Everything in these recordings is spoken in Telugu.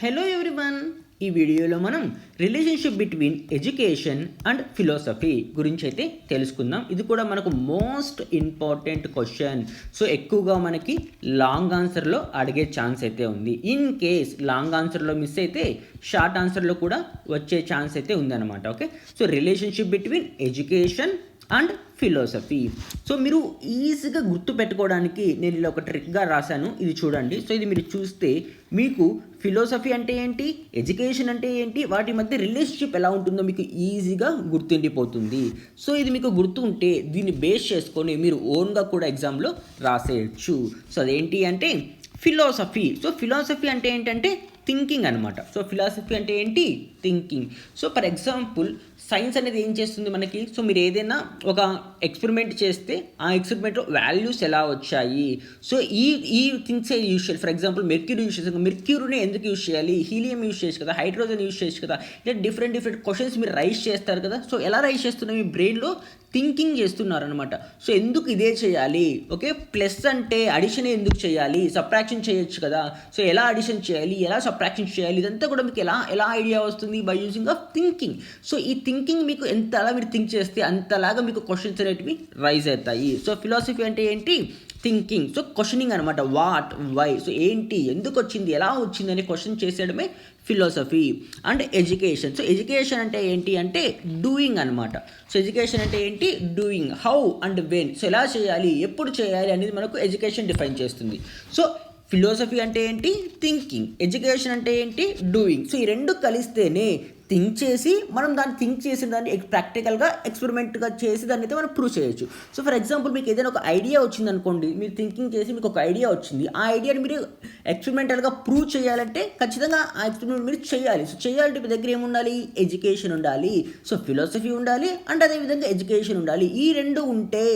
హలో ఎవ్రీవన్, ఈ వీడియోలో మనం relationship between education and philosophy గురించి అయితే తెలుసుకుందాం. ఇది కూడా మనకు మోస్ట్ ఇంపార్టెంట్ క్వశ్చన్. సో ఎక్కువగా మనకి లాంగ్ ఆన్సర్లో అడిగే ఛాన్స్ అయితే ఉంది. ఇన్ కేస్ లాంగ్ ఆన్సర్లో మిస్ అయితే షార్ట్ ఆన్సర్లో కూడా వచ్చే ఛాన్స్ అయితే ఉందన్నమాట. Okay, so relationship between education and philosophy. So మీరు ఈజీగా గుర్తుపెట్టుకోవడానికి నేను ఇలా ఒక ట్రిక్గా రాశాను, ఇది చూడండి. సో ఇది మీరు చూస్తే మీకు ఫిలాసఫీ అంటే ఏంటి, ఎడ్యుకేషన్ అంటే ఏంటి, వాటి మధ్య రిలేషన్షిప్ ఎలా ఉంటుందో మీకు ఈజీగా గుర్తుండిపోతుంది. సో ఇది మీకు గుర్తుంటే దీన్ని బేస్ చేసుకొని మీరు ఓన్గా కూడా ఎగ్జామ్లో రాసేయచ్చు. సో అదేంటి అంటే ఫిలాసఫీ. సో ఫిలాసఫీ అంటే ఏంటంటే థింకింగ్ అనమాట. సో ఫిలాసఫీ అంటే ఏంటి, thinking. So for example science అనేది ఏం చేస్తుంది మనకి, సో మీరు ఏదైనా ఒక ఎక్స్పెరిమెంట్ చేస్తే ఆ ఎక్స్పెరిమెంట్లో వాల్యూస్ ఎలా వచ్చాయి, సో ఈ థింగ్స్ యూజ్ చేయాలి. ఫర్ ఎగ్జాంపుల్ మెర్క్యూరీ యూజ్ చేస్తాం, మెర్క్యూరీని ఎందుకు యూజ్ చేయాలి, హీలియం యూజ్ చేయొచ్చు కదా, హైడ్రోజన్ యూజ్ చేయొచ్చు కదా, ఇలా డిఫరెంట్ క్వశ్చన్స్ మీరు రైజ్ చేస్తారు కదా. సో ఎలా రైజ్ చేస్తున్నారు, మీ బ్రెయిన్లో థింకింగ్ చేస్తున్నారనమాట. సో ఎందుకు ఇదే చేయాలి, ఓకే, ప్లస్ అంటే అడిషన్ ఎందుకు చేయాలి, సబ్ట్రాక్షన్ చేయొచ్చు కదా, సో ఎలా అడిషన్ చేయాలి, ఎలా సబ్ట్రాక్షన్ చేయాలి, ఇదంతా కూడా మీకు ఎలా ఐడియా వస్తుంది, by using of thinking. So ఈ థింకింగ్ మీకు ఎంతలా మీరు థింక్ చేస్తే అంతలాగా మీకు క్వశ్చన్స్ అనేటివి రైజ్ అవుతాయి. సో ఫిలాసఫీ అంటే ఏంటి, థింకింగ్. సో క్వశ్చనింగ్ అనమాట, వాట్, వై, సో ఏంటి, ఎందుకు వచ్చింది, ఎలా వచ్చింది అని క్వశ్చన్ చేసేయడమే philosophy. And education. So education అంటే ఏంటి అంటే డూయింగ్ అనమాట. సో ఎడ్యుకేషన్ అంటే ఏంటి, doing, how and when, so ఎలా చేయాలి, ఎప్పుడు చేయాలి అనేది మనకు ఎడ్యుకేషన్ డిఫైన్ చేస్తుంది. సో ఫిలాసఫీ అంటే ఏంటి, థింకింగ్, ఎడ్యుకేషన్ అంటే ఏంటి, డూయింగ్. సో ఈ రెండు కలిస్తేనే థింక్ చేసి మనం దాన్ని థింక్ చేసిన దాన్ని ప్రాక్టికల్గా ఎక్స్పెరిమెంట్గా చేసి దాన్ని అయితే మనం ప్రూవ్ చేయొచ్చు. సో ఫర్ ఎగ్జాంపుల్ మీకు ఏదైనా ఒక ఐడియా వచ్చింది అనుకోండి, మీరు థింకింగ్ చేసి మీకు ఒక ఐడియా వచ్చింది, ఆ ఐడియాని మీరు ఎక్స్పెరిమెంటల్గా ప్రూవ్ చేయాలంటే ఖచ్చితంగా ఆ ఎక్స్పెరిమెంట్ మీరు చేయాలి. సో చేయాలంటే మీ దగ్గర ఏముండాలి, ఎడ్యుకేషన్ ఉండాలి, సో ఫిలాసఫీ ఉండాలి, అండ్ అదేవిధంగా ఎడ్యుకేషన్ ఉండాలి. ఈ రెండు ఉంటే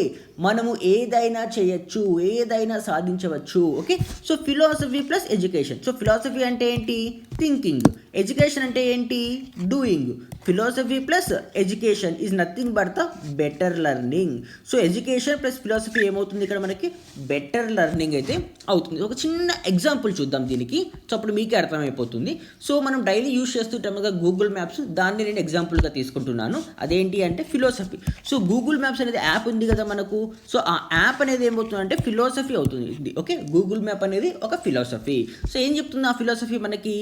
మనము ఏదైనా చేయొచ్చు, ఏదైనా సాధించవచ్చు. Okay, so philosophy plus education. So philosophy అంటే ఏంటి, థింకింగ్, ఎడ్యుకేషన్ అంటే ఏంటి, doing. Philosophy plus education is nothing but the better learning. So education plus philosophy ఏమవుతుంది, ఇక్కడ మనకి బెటర్ లెర్నింగ్ అయితే అవుతుంది. ఒక చిన్న ఎగ్జాంపుల్ చూద్దాం దీనికి, సో అప్పుడు మీకే అర్థమైపోతుంది. సో మనం డైలీ యూజ్ చేస్తుంటాం కదా గూగుల్ మ్యాప్స్, దాన్ని నేను ఎగ్జాంపుల్గా తీసుకుంటున్నాను. అదేంటి అంటే ఫిలాసఫీ. సో గూగుల్ మ్యాప్స్ అనేది యాప్ ఉంది కదా మనకు, సో ఆ యాప్ అనేది ఏమవుతుందంటే ఫిలాసఫీ అవుతుంది. ఓకే, గూగుల్ మ్యాప్ అనేది ఒక ఫిలాసఫీ. సో ఏం చెప్తుంది ఆ ఫిలాసఫీ మనకి,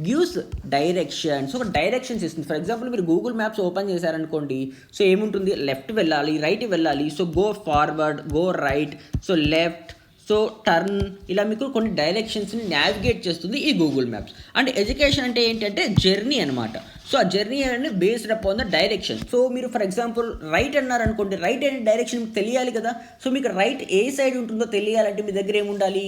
గివ్స్ డైరెక్షన్స్, ఒక డైరెక్షన్స్ ఇస్తుంది. ఫర్ ఎగ్జాంపుల్ మీరు గూగుల్ మ్యాప్స్ ఓపెన్ చేశారనుకోండి, సో ఏముంటుంది, లెఫ్ట్ వెళ్ళాలి, రైట్ వెళ్ళాలి, so go forward, go right, so left, so turn, ఇలా మీకు కొన్ని డైరెక్షన్స్ని నావిగేట్ చేస్తుంది ఈ గూగుల్ మ్యాప్స్. అండ్ ఎడ్యుకేషన్ అంటే ఏంటంటే జర్నీ అనమాట. సో ఆ జర్నీ అనేది based upon the direction. So మీరు ఫర్ ఎగ్జాంపుల్ రైట్ అన్నారనుకోండి, రైట్ అనే డైరెక్షన్ మీకు తెలియాలి కదా. సో మీకు రైట్ ఏ సైడ్ ఉంటుందో తెలియాలంటే మీ దగ్గర ఏముండాలి,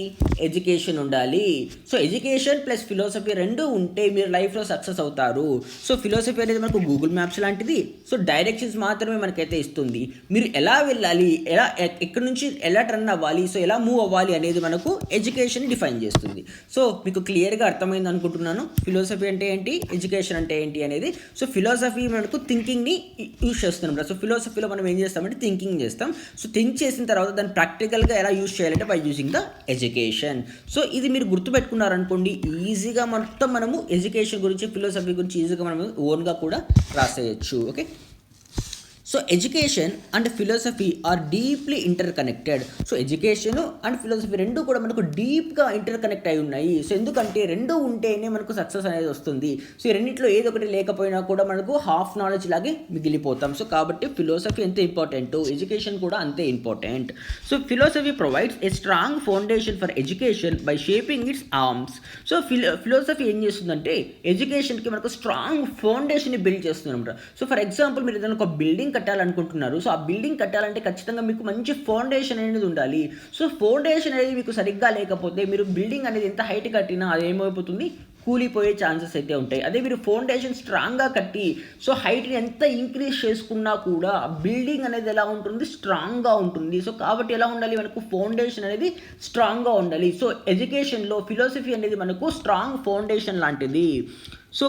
ఎడ్యుకేషన్ ఉండాలి. సో ఎడ్యుకేషన్ ప్లస్ ఫిలాసఫీ రెండు ఉంటే మీరు లైఫ్లో సక్సెస్ అవుతారు. సో ఫిలాసఫీ అనేది మనకు గూగుల్ మ్యాప్స్ లాంటిది. సో డైరెక్షన్స్ మాత్రమే మనకైతే ఇస్తుంది, మీరు ఎలా వెళ్ళాలి, ఎలా ఎక్కడి నుంచి ఎలా టర్న్ అవ్వాలి, సో ఎలా మూవ్ అవ్వాలి అనేది మనకు ఎడ్యుకేషన్ డిఫైన్ చేస్తుంది. సో మీకు క్లియర్గా అర్థమైంది అనుకుంటున్నాను ఫిలాసఫీ అంటే ఏంటి, ఎడ్యుకేషన్ అంటే ఏంటి అనేది. సో ఫిలాసఫీ మనకు థింకింగ్ని యూజ్ చేస్తున్నాం. సో ఫిలాసఫీలో మనం ఏం చేస్తామంటే థింకింగ్ చేస్తాం. సో థింక్ చేసిన తర్వాత దాన్ని ప్రాక్టికల్గా ఎలా యూజ్ చేయాలంటే by using the education. So ఇది మీరు గుర్తుపెట్టుకున్నారనుకోండి, ఈజీగా మొత్తం మనము ఎడ్యుకేషన్ గురించి, ఫిలాసఫీ గురించి ఈజీగా మనము ఓన్గా కూడా రాసేయచ్చు. Okay, so education and philosophy are deeply interconnected. So education and philosophy రెండు కూడా మనకు డీప్గా ఇంటర్ కనెక్ట్ అయి ఉన్నాయి. సో ఎందుకంటే రెండు ఉంటేనే మనకు సక్సెస్ అనేది వస్తుంది. సో ఈ రెండింటిలో ఏదో ఒకటి లేకపోయినా కూడా మనకు హాఫ్ నాలెడ్జ్ లాగే మిగిలిపోతాం. సో కాబట్టి ఫిలాసఫీ ఎంత ఇంపార్టెంట్, ఎడ్యుకేషన్ కూడా అంతే important. So philosophy provides a strong foundation for education by shaping it's arms. So philosophy ఏం చేస్తుందంటే ఎడ్యుకేషన్కి మనకు స్ట్రాంగ్ ఫౌండేషన్ని బిల్డ్ చేస్తుంది అనమాట. సో ఫర్ ఎగ్జాంపుల్ మీరు ఏదైనా ఒక బిల్డింగ్ కట్టాలనుకుంటున్నారు, సో ఆ బిల్డింగ్ కట్టాలంటే ఖచ్చితంగా మీకు మంచి ఫౌండేషన్ అనేది ఉండాలి. సో ఫౌండేషన్ అనేది మీకు సరిగ్గా లేకపోతే మీరు బిల్డింగ్ అనేది ఎంత హైట్ కట్టినా అది ఏమైపోతుంది, కూలిపోయే ఛాన్సెస్ అయితే ఉంటాయి. అదే మీరు ఫౌండేషన్ స్ట్రాంగ్గా కట్టి సో హైట్ని ఎంత ఇంక్రీజ్ చేసుకున్నా కూడా బిల్డింగ్ అనేది ఎలా ఉంటుంది, స్ట్రాంగ్గా ఉంటుంది. సో కాబట్టి ఎలా ఉండాలి, మనకు ఫౌండేషన్ అనేది స్ట్రాంగ్గా ఉండాలి. సో ఎడ్యుకేషన్లో ఫిలాసఫీ అనేది మనకు స్ట్రాంగ్ ఫౌండేషన్ లాంటిది. సో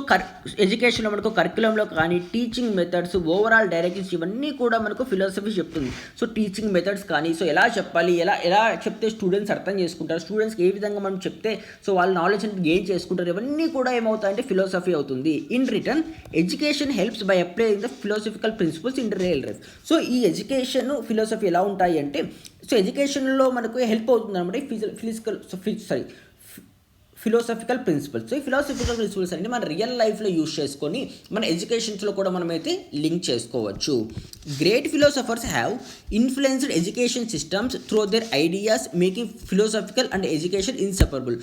ఎడ్యుకేషన్లో మనకు కరికులంలో కానీ టీచింగ్ మెథడ్స్, ఓవరాల్ డైరెక్షన్స్ ఇవన్నీ కూడా మనకు ఫిలాసఫీ చెప్తుంది. సో టీచింగ్ మెథడ్స్ కానీ, సో ఎలా చెప్పాలి, ఎలా చెప్తే స్టూడెంట్స్ అర్థం చేసుకుంటారు, స్టూడెంట్స్కి ఏ విధంగా మనం చెప్తే సో వాళ్ళ నాలెడ్జ్ అనేది గెయిన్ చేసుకుంటారు, ఇవన్నీ కూడా ఏమవుతాయంటే ఫిలాసఫీ అవుతుంది. In return education helps by applying the philosophical principles in real life. So ఈ ఎడ్యుకేషన్ ఫిలాసఫీ ఎలా ఉంటాయి అంటే, సో ఎడ్యుకేషన్లో మనకు హెల్ప్ అవుతుంది అనమాట ఫిలాసఫికల్ ప్రిన్సిపల్స్. సో ఈ ఫిలాసఫికల్ ప్రిన్సిపల్స్ అంటే మన రియల్ లైఫ్లో యూజ్ చేసుకొని మన ఎడ్యుకేషన్స్లో కూడా మనమైతే లింక్ చేసుకోవచ్చు. Great philosophers have influenced education systems through their ideas, making philosophical and education inseparable.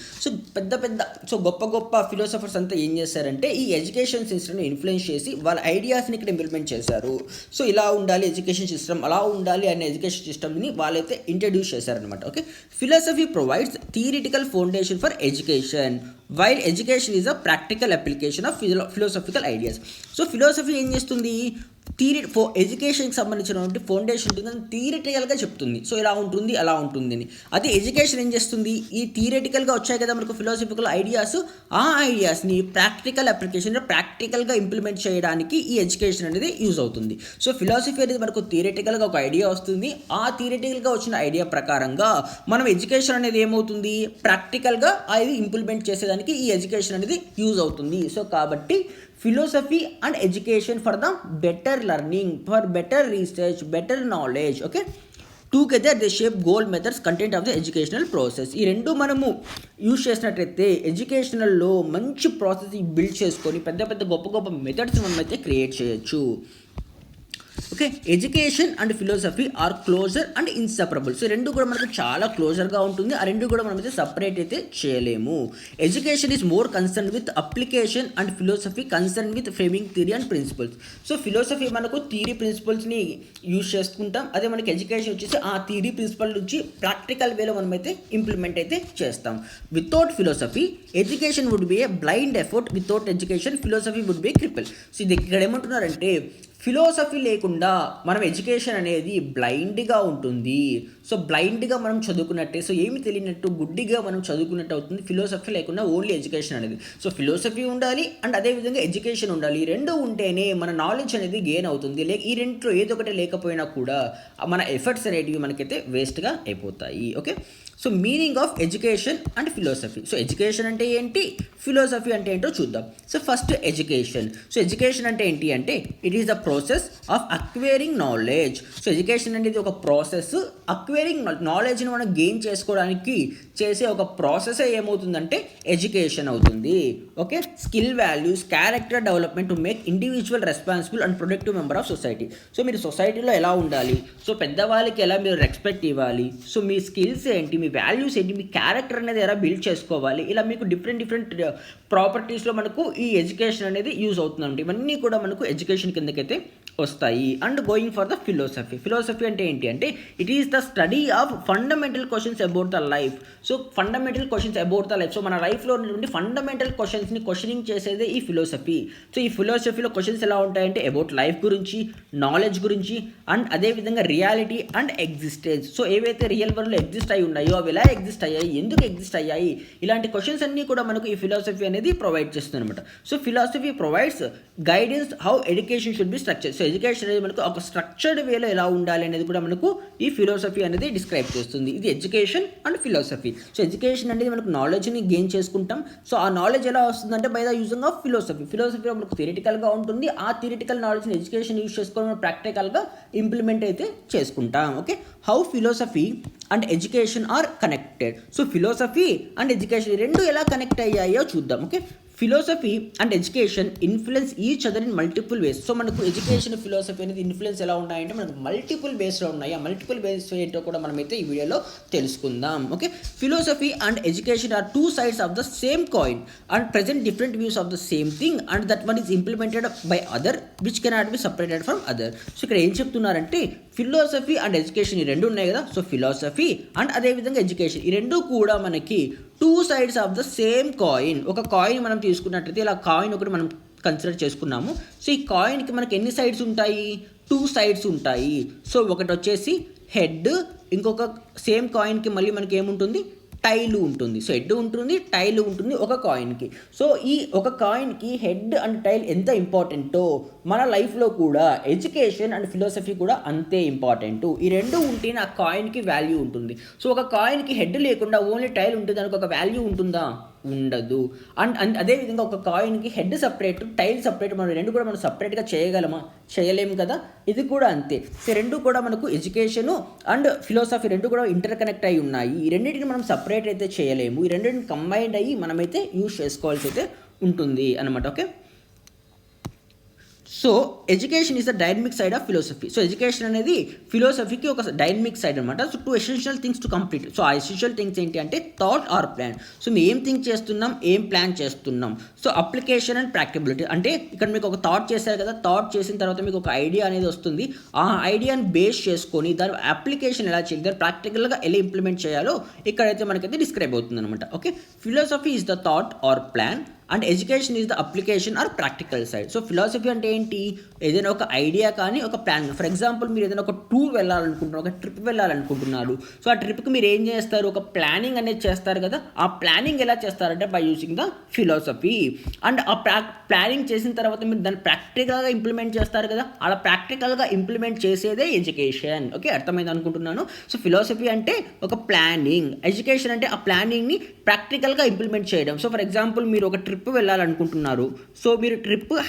So గొప్ప ఫిలాసఫర్స్ అంతా ఏం చేశారంటే ఈ ఎడ్యుకేషన్ సిస్టమ్ని ఇన్ఫ్లుయెన్స్ చేసి వాళ్ళ ఐడియాస్ని ఇక్కడ ఇంప్లిమెంట్ చేశారు. సో ఇలా ఉండాలి ఎడ్యుకేషన్ సిస్టమ్, అలా ఉండాలి అనే ఎడ్యుకేషన్ సిస్టమ్ని వాళ్ళైతే ఇంట్రడ్యూస్ చేశారనమాట. Okay, philosophy provides theoretical foundation for education while education is a practical application of philosophical ideas. So philosophy ఏం చేస్తుంది, ఎడ్యుకేషన్కి సంబంధించినటువంటి ఫౌండేషన్ ఉంటుంది, థియరిటికల్గా చెప్తుంది. సో ఇలా ఉంటుంది అలా ఉంటుంది అని. అదే ఎడ్యుకేషన్ ఏం చేస్తుంది, ఈ థియరిటికల్గా వచ్చాయి కదా మనకు ఫిలాసఫికల్ ఐడియాస్, ఆ ఐడియాస్ని ప్రాక్టికల్ అప్లికేషన్, ప్రాక్టికల్గా ఇంప్లిమెంట్ చేయడానికి ఈ ఎడ్యుకేషన్ అనేది యూజ్ అవుతుంది. సో ఫిలాసఫీ అనేది మనకు థియరిటికల్గా ఒక ఐడియా వస్తుంది, ఆ థియరిటికల్గా వచ్చిన ఐడియా ప్రకారంగా మనం ఎడ్యుకేషన్ అనేది ఏమవుతుంది, ప్రాక్టికల్గా అది ఇంప్లిమెంట్ చేసేదానికి ఈ ఎడ్యుకేషన్ అనేది యూజ్ అవుతుంది. సో కాబట్టి philosophy and education for the better learning, for better research, better knowledge. Okay, together they shape goal, methods, content of the educational process. ఈ రెండు మనము యూజ్ చేసినట్లయితే ఎడ్యుకేషనల్లో మంచి ప్రాసెస్ బిల్డ్ చేసుకొని పెద్ద గొప్ప మెథడ్స్ మనమైతే క్రియేట్ చేయొచ్చు. Okay, education and philosophy are closer and inseparable. So రెండు కూడా మనకు చాలా క్లోజర్గా ఉంటుంది, ఆ రెండు కూడా మనమైతే సపరేట్ అయితే చేయలేము. Education is more concern with application and philosophy concern with framing theory and principles. So philosophy మనకు థియరీ ప్రిన్సిపల్స్ని యూజ్ చేసుకుంటాం, అదే మనకి ఎడ్యుకేషన్ వచ్చేసి ఆ థియరీ ప్రిన్సిపల్ నుంచి ప్రాక్టికల్ వేలో మనమైతే ఇంప్లిమెంట్ అయితే చేస్తాం. Without philosophy education would be a blind effort, without education philosophy would be a cripple. So ఇది ఇక్కడ ఏమంటున్నారంటే ఫిలాసఫీ లేకుండా మనం ఎడ్యుకేషన్ అనేది బ్లైండ్గా ఉంటుంది. సో బ్లైండ్గా మనం చదువుకున్నట్టే, సో ఏమి తెలియనట్టు గుడ్డిగా మనం చదువుకున్నట్టు అవుతుంది ఫిలాసఫీ లేకుండా ఓన్లీ ఎడ్యుకేషన్ అనేది. సో ఫిలాసఫీ ఉండాలి అండ్ అదేవిధంగా ఎడ్యుకేషన్ ఉండాలి, ఈ రెండు ఉంటేనే మన నాలెడ్జ్ అనేది గెయిన్ అవుతుంది. ఈ రెంట్లో ఏదో ఒకటి లేకపోయినా కూడా మన ఎఫర్ట్స్ అనేటివి మనకైతే వేస్ట్గా అయిపోతాయి. Okay, so meaning of education and philosophy. So education అంటే ఏంటి, ఫిలాసఫీ అంటే ఏంటో చూద్దాం. So first education. So education అంటే ఏంటి అంటే it is the process of acquiring knowledge. So education అనేది ఒక ప్రాసెస్, అక్వైరింగ్ నాలెడ్జ్ని మనం గెయిన్ చేసుకోవడానికి చేసే ఒక ప్రాసెస్ ఏమవుతుందంటే ఎడ్యుకేషన్ అవుతుంది. Okay, skill, values, character development to make individual responsible and productive member of society. So మీరు సొసైటీలో ఎలా ఉండాలి, సో పెద్దవాళ్ళకి ఎలా మీరు రెస్పెక్ట్ ఇవ్వాలి, సో మీ స్కిల్స్ ఏంటి, మీ వాల్యూస్ ఏంటి, మీ క్యారెక్టర్ అనేది ఎలా బిల్డ్ చేసుకోవాలి, ఇలా మీకు డిఫరెంట్ ప్రాపర్టీస్లో మనకు ఈ ఎడ్యుకేషన్ అనేది యూజ్ అవుతుందండి. ఇవన్నీ కూడా మనకు ఎడ్యుకేషన్ కిందకైతే వస్తాయి. And going for the philosophy అంటే ఏంటి అంటే it is the study of fundamental questions about the life. So fundamental questions about the life, so మన లైఫ్లో ఉన్నటువంటి ఫండమెంటల్ క్వశ్చన్స్ని క్వశ్చనింగ్ చేసేదే ఈ ఫిలాసఫీ. సో ఈ ఫిలాసఫీలో క్వశ్చన్స్ ఎలా ఉంటాయంటే అబౌట్ లైఫ్ గురించి, నాలెడ్జ్ గురించి అండ్ అదేవిధంగా రియాలిటీ అండ్ ఎగ్జిస్టెన్స్. సో ఏవైతే రియల్ వరల్డ్లో ఎగ్జిస్ట్ అయి ఉన్నాయో అవి ఎలా ఎగ్జిస్ట్ అయ్యాయి, ఎందుకు ఎగ్జిస్ట్ అయ్యాయి, ఇలాంటి క్వశ్చన్స్ అన్నీ కూడా మనకు ఈ ఫిలాసఫీ అనేది ప్రొవైడ్ చేస్తుంది అనమాట. So philosophy provides guidance how education should be structure. So education అనేది మనకు ఒక స్ట్రక్చర్డ్ వేలో ఎలా ఉండాలి అనేది కూడా మనకు ఈ ఫిలాసఫీ అనేది డిస్క్రైబ్ చేస్తుంది. ఇది education and philosophy. So education అనేది మనకు నాలెడ్జ్ని గెయిన్ చేసుకుంటాం. సో ఆ నాలెడ్జ్ ఎలా వస్తుందంటే బై ద యూజింగ్ ఆఫ్ ఫిలాసఫీలో మనకు థియరిటికల్గా ఉంటుంది, ఆ థియరిటికల్ నాలెడ్జ్ని ఎడ్యుకేషన్ యూజ్ చేసుకొని మనం ప్రాక్టికల్గా ఇంప్లిమెంట్ అయితే చేసుకుంటాం. Okay, how philosophy and education or connected. So philosophy and education రెండు ఎలా కనెక్ట్ అయ్యాయో చూద్దాం. Okay, philosophy and education influence each other in multiple ways. So మనకు ఎడ్యుకేషన్ ఫిలాసఫీ అనేది ఇన్ఫ్లుయెన్స్ ఎలా ఉన్నాయంటే మనకు మల్టిపుల్ వేస్లో ఉన్నాయి. ఆ మల్టిపుల్ వేస్ ఏంటో కూడా మనమైతే ఈ వీడియోలో తెలుసుకుందాం. Okay, philosophy and education or two sides of the same coin and present different views of the same thing and that one is implemented by other which cannot be separated from other. So ఇక్కడ ఏం చెప్తున్నారంటే ఫిలాసఫీ అండ్ ఎడ్యుకేషన్ ఈ రెండు ఉన్నాయి కదా. సో ఫిలాసఫీ అండ్ అదేవిధంగా ఎడ్యుకేషన్ ఈ రెండు కూడా మనకి two sides of the same coin. ఒక కాయిన్ మనం తీసుకున్నట్లయితే ఇలా కాయిన్ ఒకటి మనం కన్సిడర్ చేసుకున్నాము. సో ఈ కాయిన్కి మనకి ఎన్ని సైడ్స్ ఉంటాయి, టూ సైడ్స్ ఉంటాయి. సో ఒకటి వచ్చేసి హెడ్, ఇంకొక సేమ్ కాయిన్కి మళ్ళీ మనకి ఏముంటుంది టైలు ఉంటుంది. సో హెడ్ ఉంటుంది, టైలు ఉంటుంది ఒక కాయిన్కి. సో ఈ ఒక కాయిన్కి హెడ్ అండ్ టైల్ ఎంత ఇంపార్టెంటో మన లైఫ్లో కూడా ఎడ్యుకేషన్ అండ్ ఫిలాసఫీ కూడా అంతే ఇంపార్టెంట్. ఈ రెండు ఉంటేనే ఆ కాయిన్కి వాల్యూ ఉంటుంది. సో ఒక కాయిన్కి హెడ్ లేకుండా ఓన్లీ టైల్ ఉంటే దానికి ఒక వాల్యూ ఉంటుందా? ఉండదు. అండ్ అదేవిధంగా ఒక కాయిన్కి హెడ్ సపరేట్, టైల్ సపరేట్, మనం రెండు కూడా మనం సపరేట్గా చేయగలమా? చేయలేము కదా. ఇది కూడా అంతే. సో రెండు కూడా మనకు ఎడ్యుకేషను అండ్ ఫిలాసఫీ రెండు కూడా ఇంటర్ కనెక్ట్ అయి ఉన్నాయి. ఈ రెండింటిని మనం సపరేట్ అయితే చేయలేము. ఈ రెండింటిని కంబైన్డ్ అయ్యి మనమైతే యూజ్ చేసుకోవాల్సి అయితే ఉంటుంది అన్నమాట. Okay, so education is the dynamic side of philosophy. So education అనేది ఫిలాసఫీకి ఒక డైనమిక్ సైడ్ అనమాట. So 2 essential things to complete. So ఆ ఎసెన్షియల్ థింగ్స్ ఏంటి అంటే థాట్ ఆర్ ప్లాన్. సో మేము ఏం థింక్ చేస్తున్నాం, ఏం ప్లాన్ చేస్తున్నాం. సో అప్లికేషన్ అండ్ ప్రాక్టిబిలిటీ అంటే ఇక్కడ మీకు ఒక థాట్ చేశారు కదా, థాట్ చేసిన తర్వాత మీకు ఒక ఐడియా అనేది వస్తుంది. ఆ ఐడియాని బేస్ చేసుకొని దాని అప్లికేషన్ ఎలా చేయాలి, దాన్ని ప్రాక్టికల్గా ఎలా ఇంప్లిమెంట్ చేయాలో ఇక్కడైతే మనకైతే డిస్క్రైబ్ అవుతుంది అనమాట. Okay, philosophy is the thought or plan and education is the application or practical side. So philosophy అంటే ఏంటి? ఏదైనా ఒక ఐడియా కానీ ఒక ప్లాన్. ఫర్ ఎగ్జాంపుల్ మీరు ఏదైనా ఒక టూర్ వెళ్ళాలనుకుంటున్నారు, ఒక ట్రిప్ వెళ్ళాలనుకుంటున్నారు. సో ఆ ట్రిప్కి మీరు ఏం చేస్తారు? ఒక ప్లానింగ్ అనేది చేస్తారు కదా. ఆ ప్లానింగ్ ఎలా చేస్తారంటే by using the philosophy. And ఆ ప్లానింగ్ చేసిన తర్వాత మీరు దాన్ని ప్రాక్టికల్గా ఇంప్లిమెంట్ చేస్తారు కదా. అలా ప్రాక్టికల్గా ఇంప్లిమెంట్ చేసేదే ఎడ్యుకేషన్. ఓకే, అర్థమైంది అనుకుంటున్నాను. సో ఫిలాసఫీ అంటే ఒక ప్లానింగ్, ఎడ్యుకేషన్ అంటే ఆ ప్లానింగ్ని ప్రాక్టికల్గా ఇంప్లిమెంట్ చేయడం. సో ఫర్ ఎగ్జాంపుల్ మీరు ఒక ట్రిప్ వెళ్ళాలనుకుంటున్నారు. సో మీరు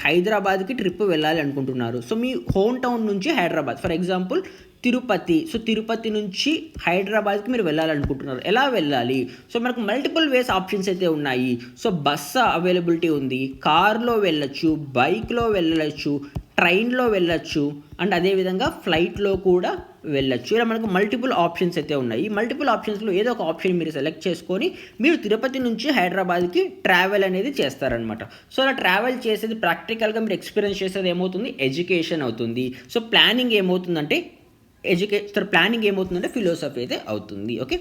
హైదరాబాద్కి ట్రిప్ వెళ్ళాలి అనుకుంటున్నారు. సో మీ హోమ్ టౌన్ నుంచి Hyderabad, for example Tirupati. So Tirupati నుంచి హైదరాబాద్కి మీరు వెళ్ళాలనుకుంటున్నారు. ఎలా వెళ్ళాలి? సో మనకు మల్టిపుల్ వేస్ ఆప్షన్స్ అయితే ఉన్నాయి. సో బస్సు అవైలబిలిటీ ఉంది, కార్లో వెళ్ళచ్చు, బైక్లో వెళ్ళచ్చు, ట్రైన్లో వెళ్ళచ్చు, అండ్ అదేవిధంగా ఫ్లైట్లో కూడా వెళ్ళచ్చు. ఇలా మనకు మల్టిపుల్ ఆప్షన్స్ అయితే ఉన్నాయి. ఈ మల్టిపుల్ ఆప్షన్స్లో ఏదో ఒక ఆప్షన్ మీరు సెలెక్ట్ చేసుకొని మీరు తిరుపతి నుంచి హైదరాబాద్కి ట్రావెల్ అనేది చేస్తారనమాట. సో అలా ట్రావెల్ చేసేది ప్రాక్టికల్గా మీరు ఎక్స్పీరియన్స్ చేసేది ఏమవుతుంది? ఎడ్యుకేషన్ అవుతుంది. సో ప్లానింగ్ ఏమవుతుందంటే ప్లానింగ్ ఏమవుతుందంటే ఫిలాసఫీ అయితే అవుతుంది. Okay,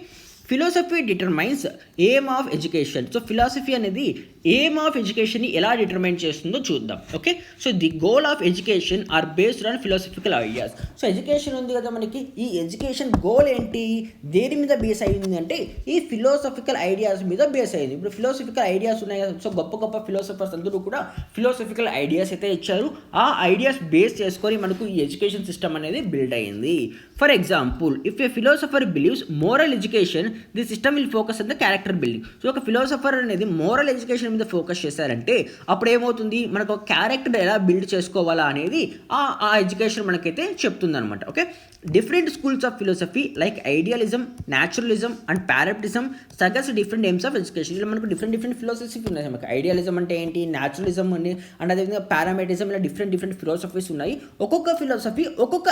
philosophy determines aim of education. So philosophy అనేది ఎయిమ్ ఆఫ్ ఎడ్యుకేషన్ని ఎలా డిటర్మైన్ చేస్తుందో చూద్దాం. Okay, so the goal of education or based on philosophical ideas. So education ఉంది కదా మనకి, ఈ ఎడ్యుకేషన్ గోల్ ఏంటి? దేని మీద బేస్ అయింది అంటే ఈ ఫిలాసఫికల్ ఐడియాస్ మీద బేస్ అయింది. ఇప్పుడు ఫిలాసఫికల్ ఐడియాస్ ఉన్నాయి కదా. సో గొప్ప గొప్ప ఫిలాసఫర్స్ అందరూ కూడా ఫిలాసఫికల్ ఐడియాస్ అయితే ఇచ్చారు. ఆ ఐడియాస్ బేస్ చేసుకొని మనకు ఈ ఎడ్యుకేషన్ సిస్టమ్ అనేది బిల్డ్ అయింది. For example, if A philosopher believes moral education, the system will focus on the character building. So ఒక ఫిలాసఫర్ అనేది మోరల్ ఎడ్యుకేషన్ మీద ఫోకస్ చేశారంటే అప్పుడు ఏమవుతుంది? మనకు ఒక క్యారెక్టర్ ఎలా బిల్డ్ చేసుకోవాలా అనేది ఆ ఎడ్యుకేషన్ మనకైతే చెప్తుంది అనమాట. Okay, different schools of philosophy like idealism, naturalism and pragmatism suggest different aims of education. ఇలా మనకు డిఫరెంట్ ఫిలాసఫీ ఉన్నాయి. మనకు ఐడియలిజం అంటే ఏంటి, న్యాచురలిజం అని, అండ్ అదేవిధంగా పారామెటిజం, ఇలా డిఫరెంట్ ఫిలాసఫీస్ ఉన్నాయి. ఒక్కొక్క ఫిలాసఫీ ఒక్కొక్క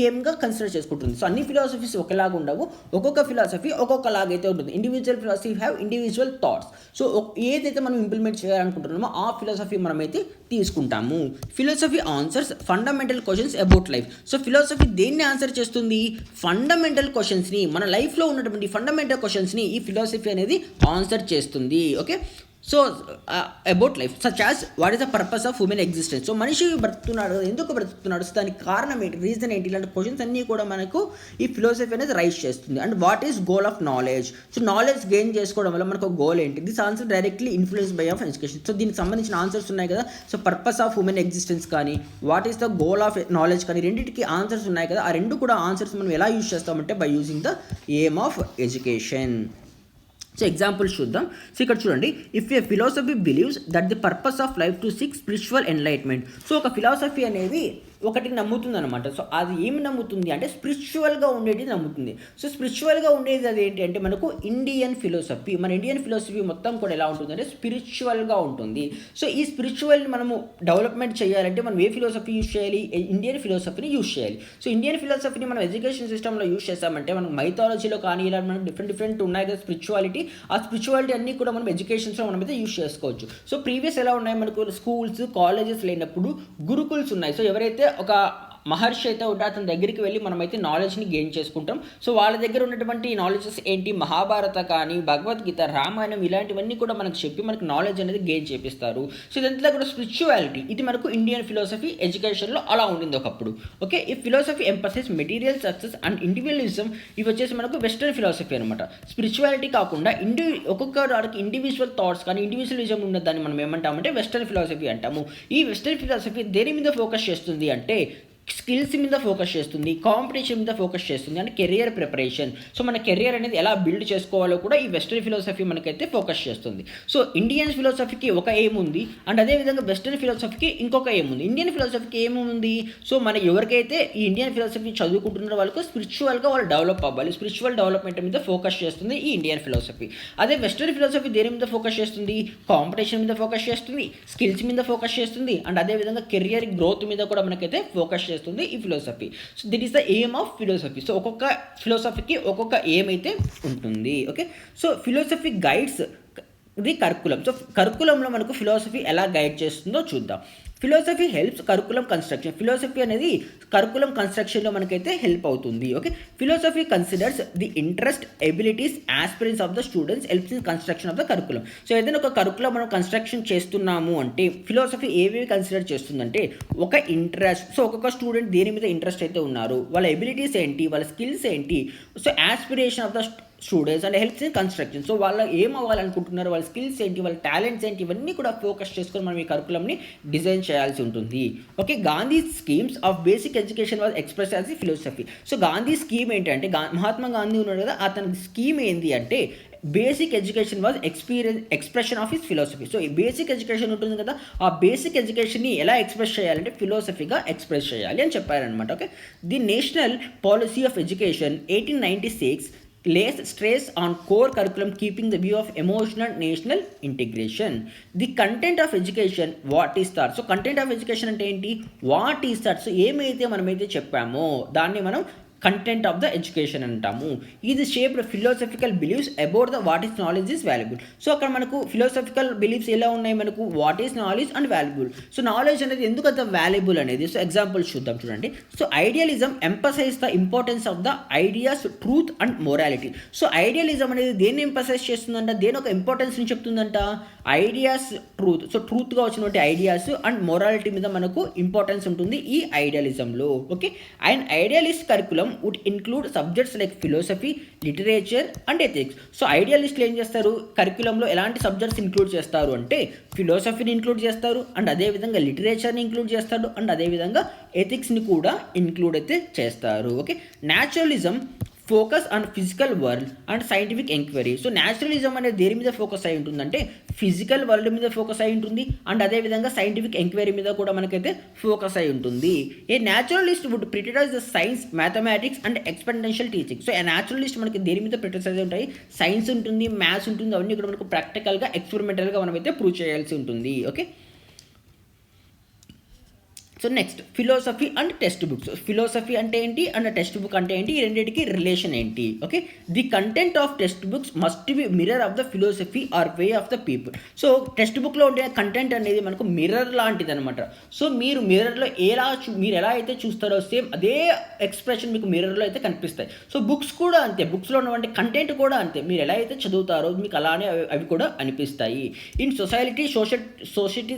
ఎయిమ్గా కన్సిడర్ చేసుకుంటుంది. సో అన్ని ఫిలాసఫీస్ ఒకలాగా ఉండవు, ఒక్కొక్క ఫిలాసఫీ ఒక్కొక్కలాగైతే ఉంటుంది. Individual philosophy have individual thoughts. So ఏదైతే మనం ఇంప్లిమెంట్ చేయాలనుకుంటున్నామో ఆ ఫిలాసఫీ మనమైతే తీసుకుంటాము. Philosophy answers fundamental questions about life. So philosophy దేన్ని ఆన్సర్ చేస్తుంది? ఫండమెంటల్ క్వశ్చన్స్ని, మన లైఫ్లో ఉన్నటువంటి ఫండమెంటల్ క్వశ్చన్స్ని ఈ ఫిలాసఫీ అనేది ఆన్సర్ చేస్తుంది. Okay, so about life such as what is the purpose of human existence. So మనిషి బ్రతుకుతున్నాడు, ఎందుకు బ్రతుకుతున్నాడు, సో దానికి కారణం ఏంటి, రీజన్ ఏంటి, ఇలాంటి క్వశ్చన్స్ అన్నీ కూడా మనకు ఈ ఫిలాసఫీ అనేది రైజ్ చేస్తుంది. And what is goal of knowledge. So knowledge gain చేసుకోవడం వల్ల మనకు గోల్ ఏంటి? This answer directly influence by of education. So దీనికి సంబంధించిన ఆన్సర్స్ ఉన్నాయి కదా. So purpose of human existence కానీ, what is the goal of knowledge కానీ, రెండింటికి ఆన్సర్స్ ఉన్నాయి కదా. ఆ రెండు కూడా ఆన్సర్స్ మనం ఎలా యూజ్ చేస్తామంటే by using the aim of education. So examples చూద్దాం. సో ఇక్కడ చూడండి, if A philosophy believes that the purpose of life to seek spiritual enlightenment. So ఒక ఫిలాసఫీ అనేది ఒకటి నమ్ముతుంది అనమాట. సో అది ఏమి నమ్ముతుంది అంటే స్పిరిచువల్గా ఉండేది నమ్ముతుంది. సో స్పిరిచువల్గా ఉండేది అది ఏంటి అంటే మనకు ఇండియన్ ఫిలాసఫీ. మన ఇండియన్ ఫిలాసఫీ మొత్తం కూడా ఎలా ఉంటుందంటే స్పిరిచువల్గా ఉంటుంది. సో ఈ స్పిరిచువల్ని మనము డెవలప్మెంట్ చేయాలంటే మనం ఏ ఫిలాసఫీ యూజ్ చేయాలి? ఇండియన్ ఫిలాసఫీని యూజ్ చేయాలి. సో ఇండియన్ ఫిలాసఫీని మనం ఎడ్యుకేషన్ సిస్టంలో యూజ్ చేస్తామంటే మనం మైథాలజీలో కానీ ఇలా మనకు డిఫరెంట్ ఉన్నాయి కదా స్పిరిచువాలిటీ. ఆ స్పిరిచువాలిటీ అన్నీ కూడా మనం ఎడ్యుకేషన్స్లో మనమైతే యూజ్ చేసుకోవచ్చు. సో ప్రీవియస్ ఎలా ఉన్నాయి మనకు స్కూల్స్, కాలేజెస్ లేనప్పుడు గురుకుల్స్ ఉన్నాయి. సో ఎవరైతే ఒక మహర్షి అయితే ఉంటే అతని దగ్గరికి వెళ్ళి మనమైతే నాలెడ్జ్ని గెయిన్ చేసుకుంటాం. సో వాళ్ళ దగ్గర ఉన్నటువంటి నాలెడ్జెస్ ఏంటి, మహాభారత కానీ, భగవద్గీత, రామాయణం ఇలాంటివన్నీ కూడా మనకు చెప్పి మనకు నాలెడ్జ్ అనేది గెయిన్ చేపిస్తారు. సో ఇదంతా కూడా స్పిరిచువాలిటీ, ఇది మనకు ఇండియన్ ఫిలాసఫీ ఎడ్యుకేషన్లో అలా ఉండింది ఒకప్పుడు. ఓకే, ఈ philosophy emphasise material success and individualism, ఇవి వచ్చేసి మనకు వెస్టర్న్ ఫిలాసఫీ అనమాట. స్పిరిచువాలిటీ కాకుండా ఒక్కొక్క వారికి ఇండివిజువల్ థాట్స్ కానీ ఇండివిజువలిజం ఉన్న దాన్ని మనం ఏమంటామంటే వెస్టర్న్ ఫిలాసఫీ అంటాము. ఈ వెస్టర్న్ ఫిలాసఫీ దేని మీద ఫోకస్ చేస్తుంది అంటే స్కిల్స్ మీద ఫోకస్ చేస్తుంది, కాంపిటీషన్ మీద ఫోకస్ చేస్తుంది, అండ్ కెరియర్ ప్రిపరేషన్. సో మన కెరియర్ అనేది ఎలా బిల్డ్ చేసుకోవాలో కూడా ఈ వెస్టర్న్ ఫిలాసఫీ మనకైతే ఫోకస్ చేస్తుంది. సో ఇండియన్ ఫిలాసఫీకి ఒక ఎయిమ్ ఉంది, అండ్ అదేవిధంగా వెస్టర్న్ ఫిలాసఫీకి ఇంకొక ఎయిమ్ ఉంది. ఇండియన్ ఫిలాసఫీకి ఏముంది, సో మన ఎవరికైతే ఈ ఇండియన్ ఫిలాసఫీ చదువుకుంటున్నారో వాళ్ళకు స్పిరిచువల్గా వాళ్ళు డెవలప్ అవ్వాలి, స్పిరిచువల్ డెవలప్మెంట్ మీద ఫోకస్ చేస్తుంది ఈ ఇండియన్ ఫిలాసఫీ. అదే వెస్టర్న్ ఫిలాసఫీ దేని మీద ఫోకస్ చేస్తుంది, కాంపిటీషన్ మీద ఫోకస్ చేస్తుంది, స్కిల్స్ మీద ఫోకస్ చేస్తుంది, అండ్ అదేవిధంగా కెరియర్ గ్రోత్ మీద కూడా మనకైతే ఫోకస్ చేస్తుంది ఈ philosophy. So that is the aim of philosophy. So ఒక్కొక్క ఫిలాసఫీకి ఒక్కొక్క ఎయిమ్ అయితే ఉంటుంది. Okay, so philosophy guides the curriculum. So కరికులంలో మనకు ఫిలాసఫీ ఎలా గైడ్ చేస్తుందో చూద్దాం. Philosophy helps curriculum construction. Philosophy అనేది కరికులం కన్స్ట్రక్షన్లో మనకైతే హెల్ప్ అవుతుంది. Okay, philosophy considers the interest, abilities, aspiration of the students, helps in construction of the curriculum. So ఏదైనా ఒక కరికులం మనం కన్స్ట్రక్షన్ చేస్తున్నాము అంటే ఫిలాసఫీ ఏవేవి కన్సిడర్ చేస్తుందంటే ఒక ఇంట్రెస్ట్. సో ఒక్కొక్క స్టూడెంట్ దేని మీద ఇంట్రెస్ట్ అయితే ఉన్నారు, వాళ్ళ ఎబిలిటీస్ ఏంటి, వాళ్ళ స్కిల్స్ ఏంటి, so aspiration of the students and helps in construction. So వాళ్ళు ఏం అవ్వాలనుకుంటున్నారు, వాళ్ళ స్కిల్స్ ఏంటి, వాళ్ళ టాలెంట్స్ ఏంటి, ఇవన్నీ కూడా ఫోకస్ చేసుకొని మనం ఈ కరికులంని డిజైన్ చేయాల్సి ఉంటుంది. Okay, Gandhi schemes of basic education was express as the philosophy. So Gandhi scheme ఏంటంటే మహాత్మా గాంధీ ఉన్నాడు కదా, అతని స్కీమ్ ఏంటి అంటే basic education was expression of his philosophy. So ఈ బేసిక్ ఎడ్యుకేషన్ ఉంటుంది కదా, ఆ బేసిక్ ఎడ్యుకేషన్ని ఎలా ఎక్స్ప్రెస్ చేయాలంటే ఫిలాసఫీగా ఎక్స్ప్రెస్ చేయాలి అని చెప్పారనమాట. Okay, the national policy of education 1896 lays stress on core curriculum keeping the view of emotional national integration. The content of education, what is that? So content of education అంటే ఏంటి, వాట్ ఈస్ దట్. సో ఏమైతే మనమైతే చెప్పామో దాన్ని మనం కంటెంట్ ఆఫ్ ద ఎడ్యుకేషన్ అంటాము. ఇది shaped philosophical believes about the what is knowledge is valuable. So అక్కడ మనకు ఫిలాసఫికల్ బిలీఫ్స్ ఎలా ఉన్నాయి, మనకు what is knowledge and valuable. So knowledge అనేది ఎందుకు అంత వాల్యుబుల్ అనేది, సో ఎగ్జాంపుల్స్ చూద్దాం చూడండి. So idealism emphasise the importance of the ideas, truth and morality. So idealism అనేది దేన్ని ఎంపసైజ్ చేస్తుందంట, దేని ఒక ఇంపార్టెన్స్ని చెప్తుందంట, ఐడియాస్, ట్రూత్. సో ట్రూత్గా వచ్చినటువంటి ఐడియాస్ అండ్ మొరాలిటీ మీద మనకు ఇంపార్టెన్స్ ఉంటుంది ఈ ఐడియలిజంలో. Okay, and idealist curriculum would include subjects like philosophy, literature and ethics. So ఐడియలిస్టులు ఏం చేస్తారు, కరికులంలో ఎలాంటి సబ్జెక్ట్స్ ఇంక్లూడ్ చేస్తారు అంటే ఫిలాసఫీని ఇంక్లూడ్ చేస్తారు, అండ్ అదేవిధంగా లిటరేచర్ని ఇంక్లూడ్ చేస్తారు, అండ్ అదేవిధంగా ఎథిక్స్ని కూడా ఇంక్లూడ్ అయితే చేస్తారు. Okay, naturalism focus on physical world and scientific enquiry. So naturalism అనేది దేని మీద ఫోకస్ అయి ఉంటుందంటే ఫిజికల్ వరల్డ్ మీద ఫోకస్ అయి ఉంటుంది, అండ్ అదేవిధంగా సైంటిఫిక్ ఎంక్వైరీ మీద కూడా మనకైతే ఫోకస్ అయి ఉంటుంది. A naturalist would prioritise the science, mathematics and experimental teaching. So a naturalist మనకి దేని మీద ప్రిటిసైజ్ ఉంటాయి, సైన్స్ ఉంటుంది, మ్యాథ్స్ ఉంటుంది, అవన్నీ కూడా మనకు ప్రాక్టికల్గా ఎక్స్పెరిమెంటల్గా మనమైతే ప్రూవ్ చేయాల్సి ఉంటుంది. Okay, so next philosophy and text books. Philosophy అంటే ఏంటి అండ్ టెక్స్ట్ బుక్ అంటే ఏంటి, ఈ రెండింటికి రిలేషన్ ఏంటి. Okay, the content of text books must be mirror of the philosophy or way of the people. So text బుక్లో ఉండే కంటెంట్ అనేది మనకు మిర్రర్ లాంటిది అనమాట. సో మీరు మిర్రర్లో మీరు ఎలా అయితే చూస్తారో సేమ్ అదే ఎక్స్ప్రెషన్ మీకు మిర్రర్లో అయితే కనిపిస్తాయి. సో బుక్స్ కూడా అంతే, బుక్స్లో ఉన్నటువంటి కంటెంట్ కూడా అంతే, మీరు ఎలా అయితే చదువుతారో మీకు అలానే అవి కూడా అనిపిస్తాయి. In society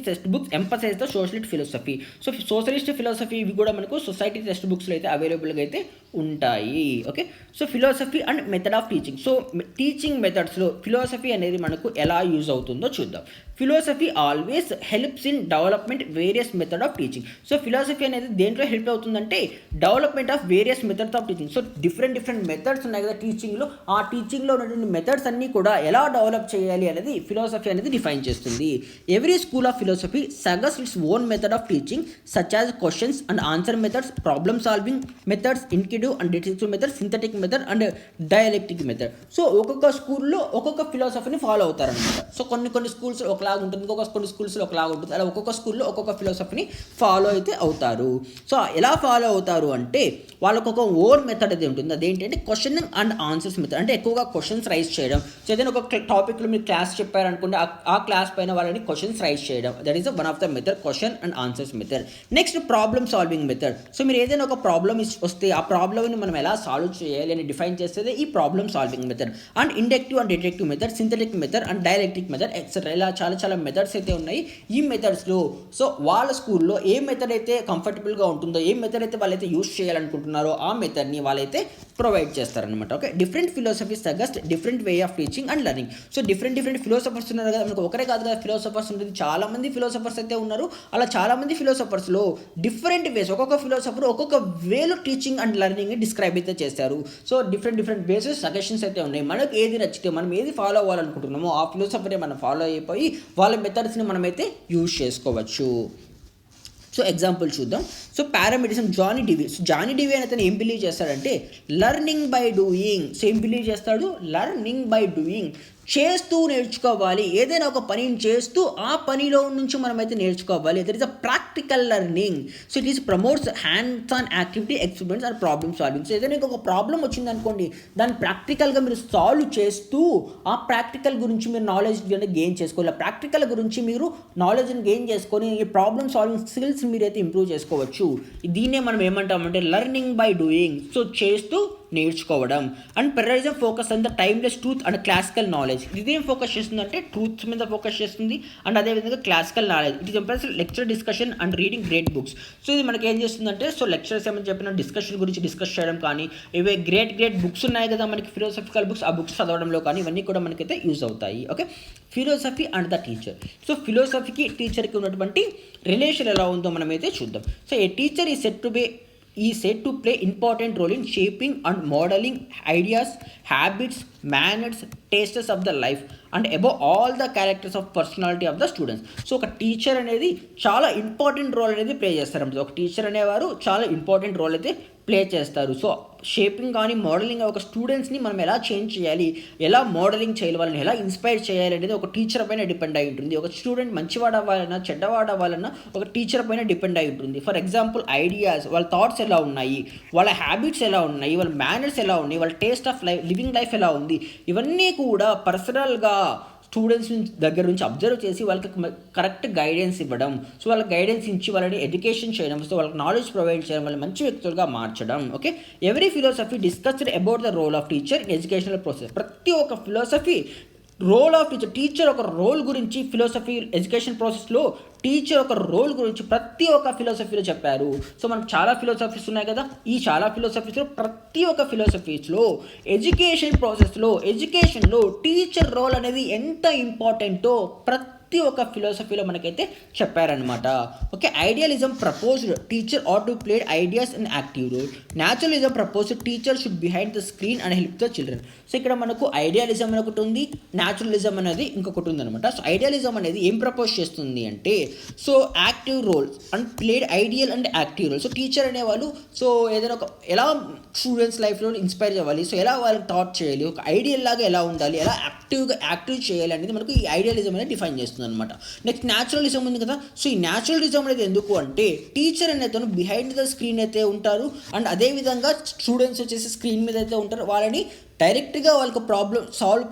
text books emphasise the socialist philosophy. So socialist philosophy ఇవి కూడా మనకు సొసైటీ టెక్స్ట్ బుక్స్లో అయితే అవైలబుల్గా అయితే ఉంటాయి. Okay, so philosophy and method of teaching. So teaching మెథడ్స్లో ఫిలాసఫీ అనేది మనకు ఎలా యూజ్ అవుతుందో చూద్దాం. Philosophy always helps in development various method of teaching. So philosophy అనేది దేంట్లో హెల్ప్ అవుతుందంటే development of various methods of teaching. So different methods ఉన్నాయి కదా టీచింగ్లో, ఆ టీచింగ్లో ఉన్నటువంటి మెథడ్స్ అన్నీ కూడా ఎలా డెవలప్ చేయాలి అనేది ఫిలాసఫీ అనేది డిఫైన్ చేస్తుంది. Every school of philosophy suggest its own method of teaching such as questions and answer methods, problem solving methods, inductive and deductive method, synthetic method and dialectic method. So ఒక్కొక్క స్కూల్లో ఒక్కొక్క ఫిలాసఫీని ఫాలో అవుతారనమాట. సో కొన్ని స్కూల్స్ ఒకలాగా ఉంటుంది, కొన్ని స్కూల్స్లో ఒకలాగా ఉంటుంది, అలా ఒక్కొక్క స్కూల్లో ఒక్కొక్క ఫిలాసఫీని ఫాలో అయితే అవుతారు. సో ఎలా ఫాలో అవుతారు అంటే వాళ్ళకు ఒక ఓన్ మెథడ్ అయితే ఉంటుంది. అదేంటంటే క్వశ్చన్ అండ్ ఆన్సర్స్ మెథడ్. అంటే ఎక్కువగా క్వశ్చన్స్ రైజ్ చేయడం. సో ఏదైనా ఒక టాపిక్లో మీరు క్లాస్ చెప్పారనుకుంటే ఆ క్లాస్ పైన వాళ్ళని క్వశ్చన్స్ రైజ్ చేయడం, that is one of the method, question and answers method. Next problem solving method. So మీరు ఏదైనా ఒక ప్రాబ్లమ్ వస్తే ఆ ప్రాబ్లమ్ని మనం ఎలా సాల్వ్ చేయాలి అని డిఫైన్ చేసేది ఈ problem solving method. And inductive and deductive method, synthetic method and dialectic method etcetera, ఇలా చాలా మెథడ్స్ అయితే ఉన్నాయి. ఈ మెథడ్స్లో సో వాళ్ళ స్కూల్లో ఏ మెథడ్ అయితే కంఫర్టబుల్గా ఉంటుందో, ఏ మెథడ్ అయితే వాళ్ళైతే యూస్ చేయాలనుకుంటున్నారో ఆ మెథడ్ని వాళ్ళైతే ప్రొవైడ్ చేస్తారనమాట. Okay, different philosophies suggest different way of teaching and learning. So different philosophers ఉన్నారు కదా, మనకు ఒకరే కాదు కదా ఫిలాసఫర్స్ ఉంటుంది, చాలామంది ఫిలాసఫర్స్ అయితే ఉన్నారు. అలా చాలామంది ఫిలాసఫర్స్లో డిఫరెంట్ వేస్, ఒక్కొక్క ఫిలాసఫర్ ఒక్కొక్క వేలో టీచింగ్ అండ్ లెర్నింగ్ డిస్క్రైబ్ అయితే చేస్తారు. సో డిఫరెంట్ బేసెస్ సజెషన్స్ అయితే ఉన్నాయి. మనకు ఏది నచ్చితే, మనం ఏది ఫాలో అవ్వాలనుకుంటున్నామో ఆ ఫిలాసఫరే మనం ఫాలో అయిపోయి వాళ్ళ మెథడ్స్ని మనమైతే యూజ్ చేసుకోవచ్చు. సో ఎగ్జాంపుల్ చూద్దాం. సో పారామెడిసిన్ జానీ డివి అని అతను ఏం బిలీవ్ చేస్తాడంటే లెర్నింగ్ బై డూయింగ్. సో ఏం బిలీవ్ చేస్తాడు, లెర్నింగ్ బై డూయింగ్, చేస్తూ నేర్చుకోవాలి. ఏదైనా ఒక పనిని చేస్తూ ఆ పనిలో నుంచి మనమైతే నేర్చుకోవాలి. That is a practical learning. So it is promotes hands on activity, experiments and problem solving. So ఏదైనా ఒక ప్రాబ్లం వచ్చింది అనుకోండి, దాన్ని ప్రాక్టికల్గా మీరు సాల్వ్ చేస్తూ ఆ ప్రాక్టికల్ గురించి మీరు నాలెడ్జ్ గెయిన్ చేసుకోవాలి. ప్రాక్టికల్ గురించి మీరు నాలెడ్జ్ని గెయిన్ చేసుకొని ఈ ప్రాబ్లమ్ సాల్వింగ్ స్కిల్స్ మీరైతే ఇంప్రూవ్ చేసుకోవచ్చు. దీన్నే మనం ఏమంటామంటే లెర్నింగ్ బై డూయింగ్. సో చేస్తూ నేర్చుకోవడం. And perennialism focus on the timeless truth and classical knowledge. ఇదేం ఫోకస్ చేస్తుందంటే ట్రూత్స్ మీద ఫోకస్ చేస్తుంది అండ్ అదేవిధంగా classical knowledge. It is emphasises lecture discussion and reading great books. So ఇది మనకి ఏం చేస్తుందంటే సో లెక్చర్స్ ఏమని చెప్పిన డిస్కషన్ గురించి డిస్కస్ చేయడం కానీ, ఇవే గ్రేట్ బుక్స్ ఉన్నాయి కదా మనకి ఫిలాసఫికల్ బుక్స్, ఆ బుక్స్ చదవడంలో కానీ ఇవన్నీ కూడా మనకైతే యూజ్ అవుతాయి. Okay, philosophy and the teacher. So ఫిలాసఫీకి టీచర్కి ఉన్నటువంటి రిలేషన్ ఎలా ఉందో మనమైతే చూద్దాం. So a teacher is said to play important role in shaping and modeling ideas, habits, manners, tastes of the life and above all the characters of personality of the students. So ఒక టీచర్ అనేది చాలా ఇంపార్టెంట్ రోల్ అనేది ప్లే చేస్తారు. ఒక టీచర్ అనేవారు చాలా ఇంపార్టెంట్ రోల్ అయితే ప్లే చేస్తారు. సో షేపింగ్ కానీ మోడలింగ్ ఒక స్టూడెంట్స్ని మనం ఎలా చేంజ్ చేయాలి, ఎలా మోడలింగ్ చేయాలి, వాళ్ళని ఎలా ఇన్స్పైర్ చేయాలి అనేది ఒక టీచర్ పైన డిపెండ్ అయి ఉంటుంది. ఒక స్టూడెంట్ మంచివాడు అవ్వాలన్నా చెడ్డవాడు అవ్వాలన్నా ఒక టీచర్ పైన డిపెండ్ అయి ఉంటుంది. ఫర్ ఎగ్జాంపుల్ ఐడియాస్, వాళ్ళ థాట్స్ ఎలా ఉన్నాయి, వాళ్ళ హ్యాబిట్స్ ఎలా ఉన్నాయి, వాళ్ళ మేనర్స్ ఎలా ఉన్నాయి, వాళ్ళ taste of life, living life ఎలా ఉంది, ఇవన్నీ కూడా పర్సనల్గా స్టూడెంట్స్ దగ్గర నుంచి అబ్జర్వ్ చేసి వాళ్ళకి కరెక్ట్ గైడెన్స్ ఇవ్వడం. సో వాళ్ళకి గైడెన్స్ ఇచ్చి వాళ్ళని ఎడ్యుకేషన్ చేయడం, సో వాళ్ళకి నాలెడ్జ్ ప్రొవైడ్ చేయడం, వాళ్ళని మంచి వ్యక్తులుగా మార్చడం. Okay, every philosophy discussed about the role of teacher in educational process. ప్రతి ఒక్క ఫిలాసఫీ రోల్ ఆఫ్ టీచర్ ఒక రోల్ గురించి ఫిలాసఫీ ఎడ్యుకేషన్ ప్రాసెస్లో టీచర్ ఒక రోల్ గురించి ప్రతి ఒక్క ఫిలాసఫీలో చెప్పారు. సో మనకు చాలా ఫిలాసఫీస్ ఉన్నాయి కదా, ఈ చాలా ఫిలాసఫీస్లో ప్రతి ఒక్క ఫిలాసఫీస్లో ఎడ్యుకేషన్ ప్రాసెస్లో ఎడ్యుకేషన్లో టీచర్ రోల్ అనేది ఎంత ఇంపార్టెంటో ప్రతి ఒక్క ఫిలాసఫీలో మనకైతే చెప్పారనమాట. Okay, idealism proposed teacher are to played ideas and active role. Naturalism proposed teacher should behind the screen and help the children. So ఇక్కడ మనకు ఐడియలిజం అని ఒకటి ఉంది, న్యాచురలిజం అనేది ఇంకొకటి ఉందనమాట. సో ఐడియలిజం అనేది ఏం ప్రపోజ్ చేస్తుంది అంటే so active role and played ideal and active role. So teacher అనేవాళ్ళు సో ఏదైనా ఒక ఎలా స్టూడెంట్స్ లైఫ్లో ఇన్స్పైర్ చేయాలి, సో ఎలా వాళ్ళకి థాట్ చేయాలి, ఒక ఐడియల్ లాగా ఎలా ఉండాలి, ఎలా యాక్టివ్ చేయాలి అనేది మనకు ఈ ఐడియలిజం అనేది డిఫైన్ చేస్తుంది అనమాట. నెక్స్ట్ న్యాచురలిజం ఉంది కదా, సో ఈ న్యాచురలిజం అనేది ఎందుకు అంటే టీచర్ అనేది బిహైండ్ ద స్క్రీన్ అయితే ఉంటారు అండ్ అదేవిధంగా స్టూడెంట్స్ వచ్చేసి స్క్రీన్ మీద అయితే ఉంటారు. వాళ్ళని డైరెక్ట్గా వాళ్ళకి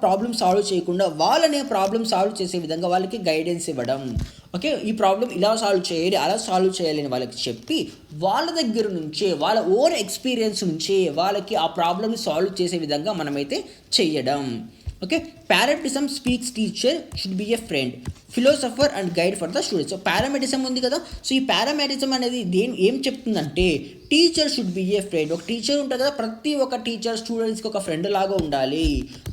ప్రాబ్లమ్ సాల్వ్ చేయకుండా వాళ్ళనే ప్రాబ్లమ్ సాల్వ్ చేసే విధంగా వాళ్ళకి గైడెన్స్ ఇవ్వడం. ఓకే, ఈ ప్రాబ్లం ఇలా సాల్వ్ చేయాలి, అలా సాల్వ్ చేయాలి అని వాళ్ళకి చెప్పి వాళ్ళ దగ్గర నుంచే వాళ్ళ ఓన్ ఎక్స్పీరియన్స్ నుంచే వాళ్ళకి ఆ ప్రాబ్లమ్ని సాల్వ్ చేసే విధంగా మనమైతే చెయ్యడం. Okay, pragmatism speaks teacher should be a friend, philosopher and guide for the students. So pragmatism ఉంది కదా, సో ఈ పారామెడిజం అనేది ఏం చెప్తుందంటే teacher should be a friend. ఒక టీచర్ ఉంటుంది కదా, ప్రతి ఒక్క టీచర్ స్టూడెంట్స్కి ఒక ఫ్రెండ్ లాగా ఉండాలి.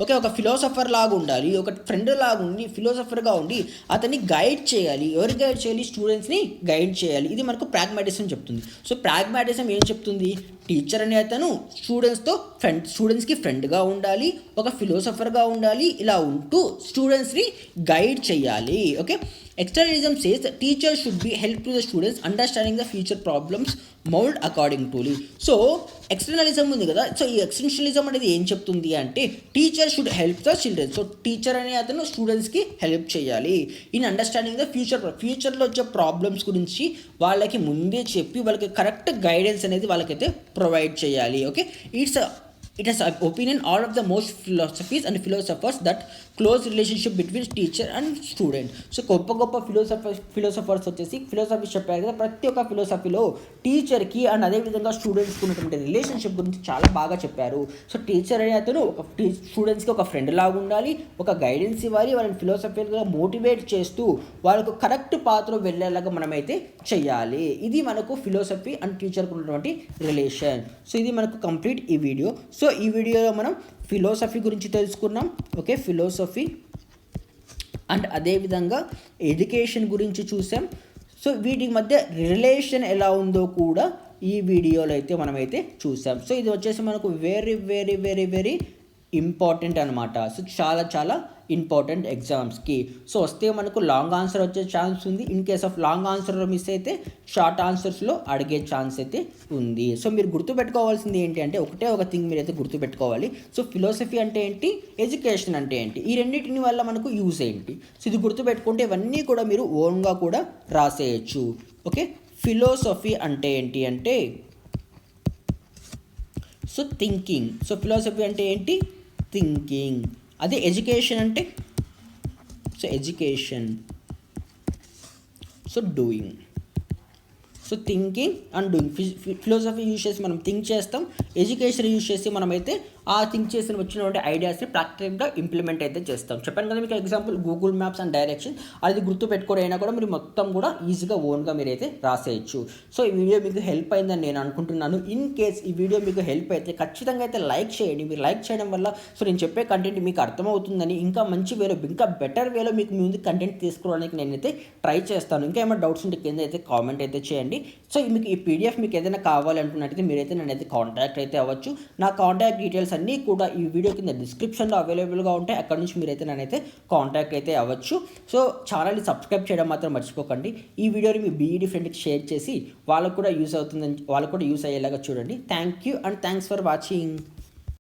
ఓకే, ఒక ఫిలాసఫర్ లాగా ఉండాలి, ఒక ఫ్రెండ్ లాగా ఉండి ఫిలాసఫర్గా ఉండి అతన్ని గైడ్ చేయాలి. ఎవరు గైడ్ చేయాలి? స్టూడెంట్స్ని గైడ్ చేయాలి. ఇది మనకు ప్రాగ్మాటిజం చెప్తుంది. సో ప్రాగ్మాటిజం ఏం చెప్తుంది? టీచర్ అనే అతను స్టూడెంట్స్కి ఫ్రెండ్గా ఉండాలి, ఒక ఫిలాసఫర్గా ఉండాలి, ఇలా ఉంటూ స్టూడెంట్స్ని గైడ్ చేయాలి. Okay, externalism says the teacher should be help to the students understanding the future problems mold according to. So externalism ఉంది కదా, సో ఈ ఎక్స్టెన్షనలిజం అనేది ఏం చెప్తుంది అంటే teacher should help the children. So teacher అనే అతను స్టూడెంట్స్కి హెల్ప్ చేయాలి ఇన్ అండర్స్టాండింగ్ ద ఫ్యూచర్లో వచ్చే ప్రాబ్లమ్స్ గురించి వాళ్ళకి ముందే చెప్పి వాళ్ళకి కరెక్ట్ గైడెన్స్ అనేది వాళ్ళకైతే ప్రొవైడ్ చేయాలి. Okay, It has opinion all of the most philosophies and philosophers that close relationship between teacher and student. So గొప్ప ఫిలోసఫర్స్ వచ్చేసి ఫిలాసఫీ చెప్పారు కదా, ప్రతి ఒక్క ఫిలాసఫీలో టీచర్కి అండ్ అదేవిధంగా స్టూడెంట్స్కి ఉన్నటువంటి రిలేషన్షిప్ గురించి చాలా బాగా చెప్పారు. సో టీచర్ అనే అతను ఒక స్టూడెంట్స్కి ఒక ఫ్రెండ్ లాగా ఉండాలి, ఒక గైడెన్స్ ఇవ్వాలి, వాళ్ళని ఫిలాసఫీగా మోటివేట్ చేస్తూ వాళ్ళకు కరెక్ట్ పాత్ర వెళ్ళేలాగా మనమైతే చెయ్యాలి. ఇది మనకు ఫిలాసఫీ అండ్ టీచర్కి ఉన్నటువంటి రిలేషన్. సో ఇది మనకు కంప్లీట్ ఈ వీడియో. సో ఈ వీడియోలో మనం ఫిలాసఫీ గురించి తెలుసుకున్నాం. ఓకే, ఫిలాసఫీ అండ్ అదేవిధంగా ఎడ్యుకేషన్ గురించి చూసాం. సో వీటి మధ్య రిలేషన్ ఎలా ఉందో కూడా ఈ వీడియోలో అయితే మనమైతే చూసాం. సో ఇది వచ్చేసి మనకు very very very very important అనమాట. సో చాలా ఇంపార్టెంట్ ఎగ్జామ్స్కి. సో వస్తే మనకు లాంగ్ ఆన్సర్ వచ్చే ఛాన్స్ ఉంది. ఇన్ కేస్ ఆఫ్ లాంగ్ ఆన్సర్లో మిస్ అయితే షార్ట్ ఆన్సర్స్లో అడిగే ఛాన్స్ అయితే ఉంది. సో మీరు గుర్తుపెట్టుకోవాల్సింది ఏంటి అంటే ఒకటే ఒక థింగ్ మీరైతే గుర్తుపెట్టుకోవాలి. సో ఫిలాసఫీ అంటే ఏంటి, ఎడ్యుకేషన్ అంటే ఏంటి, ఈ రెండింటిని వల్ల మనకు యూజ్ ఏంటి. సో ఇది గుర్తుపెట్టుకుంటే ఇవన్నీ కూడా మీరు ఓన్గా కూడా రాసేయచ్చు. ఓకే, ఫిలాసఫీ అంటే ఏంటి అంటే సో థింకింగ్. సో ఫిలాసఫీ అంటే ఏంటి, థింకింగ్. అదే ఎడ్యుకేషన్ అంటే so education, so doing. So thinking and doing. Philosophy use చేసి మనం థింక్ చేస్తాం, ఎడ్యుకేషన్ యూజ్ చేసి మనమైతే ఆ థింక్ చేసిన వచ్చినటువంటి ఐడియాస్ని ప్రాక్టికల్గా ఇంప్లిమెంట్ అయితే చేస్తాం. చెప్పాను కదా మీకు example Google maps and direction, అది గుర్తు పెట్టుకొని అయినా కూడా మీరు మొత్తం కూడా ఈజీగా ఓన్గా మీరైతే రాసేయచ్చు. సో ఈ వీడియో మీకు హెల్ప్ అయిందని నేను అనుకుంటున్నాను. ఇన్ కేస్ ఈ వీడియో మీకు హెల్ప్ అయితే ఖచ్చితంగా అయితే లైక్ చేయండి. మీరు లైక్ చేయడం వల్ల సో నేను చెప్పే కంటెంట్ మీకు అర్థమవుతుందని, ఇంకా మంచి వేలో ఇంకా బెటర్ వేలో మీకు ముందు కంటెంట్ తీసుకోవడానికి నేనైతే ట్రై చేస్తాను. ఇంకా ఏమైనా డౌట్స్ ఉంటే కింద అయితే కామెంట్ అయితే చేయండి. సో మీకు ఈ పీడిఎఫ్ మీకు ఏదైనా కావాలనుకున్నట్టయితే మీరైతే నన్నైతే కాంటాక్ట్ అయితే అవ్వచ్చు. నా కాంటాక్ట్ డీటెయిల్స్ అన్నీ కూడా ఈ వీడియో కింద డిస్క్రిప్షన్లో అవైలబుల్గా ఉంటాయి. అక్కడ నుంచి మీరైతే నన్నైతే కాంటాక్ట్ అయితే అవ్వచ్చు. సో ఛానల్ని సబ్స్క్రైబ్ చేయడం మాత్రం మర్చిపోకండి. ఈ వీడియోని మీ బీఈడి ఫ్రెండ్కి షేర్ చేసి వాళ్ళకు కూడా యూస్ అవుతుందని, వాళ్ళకు కూడా యూస్ అయ్యేలాగా చూడండి. Thank you and thanks for watching.